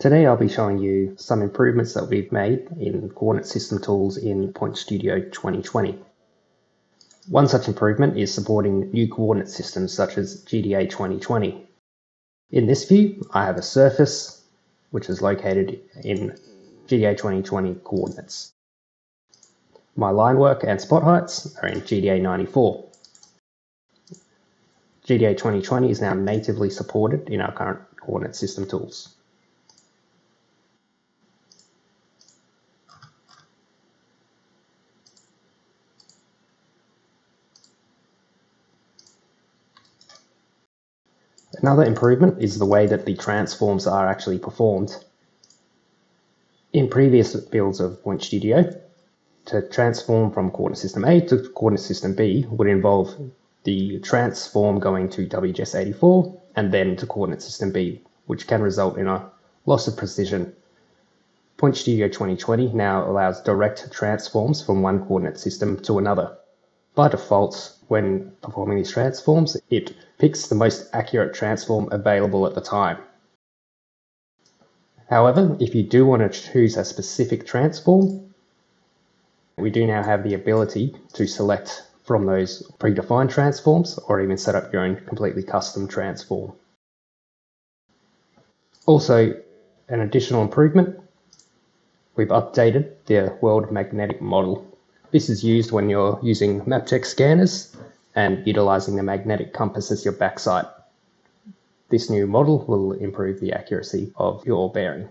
Today I'll be showing you some improvements that we've made in coordinate system tools in PointStudio 2020. One such improvement is supporting new coordinate systems such as GDA 2020. In this view, I have a surface which is located in GDA 2020 coordinates. My line work and spot heights are in GDA 94. GDA 2020 is now natively supported in our current coordinate system tools. Another improvement is the way that the transforms are actually performed. In previous builds of PointStudio, to transform from coordinate system A to coordinate system B would involve the transform going to WGS84 and then to coordinate system B, which can result in a loss of precision. PointStudio 2020 now allows direct transforms from one coordinate system to another. By default, when performing these transforms, it picks the most accurate transform available at the time. However, if you do want to choose a specific transform, we do now have the ability to select from those predefined transforms or even set up your own completely custom transform. Also, an additional improvement, we've updated the world magnetic model. This is used when you're using Maptek scanners and utilizing the magnetic compass as your backside. This new model will improve the accuracy of your bearing.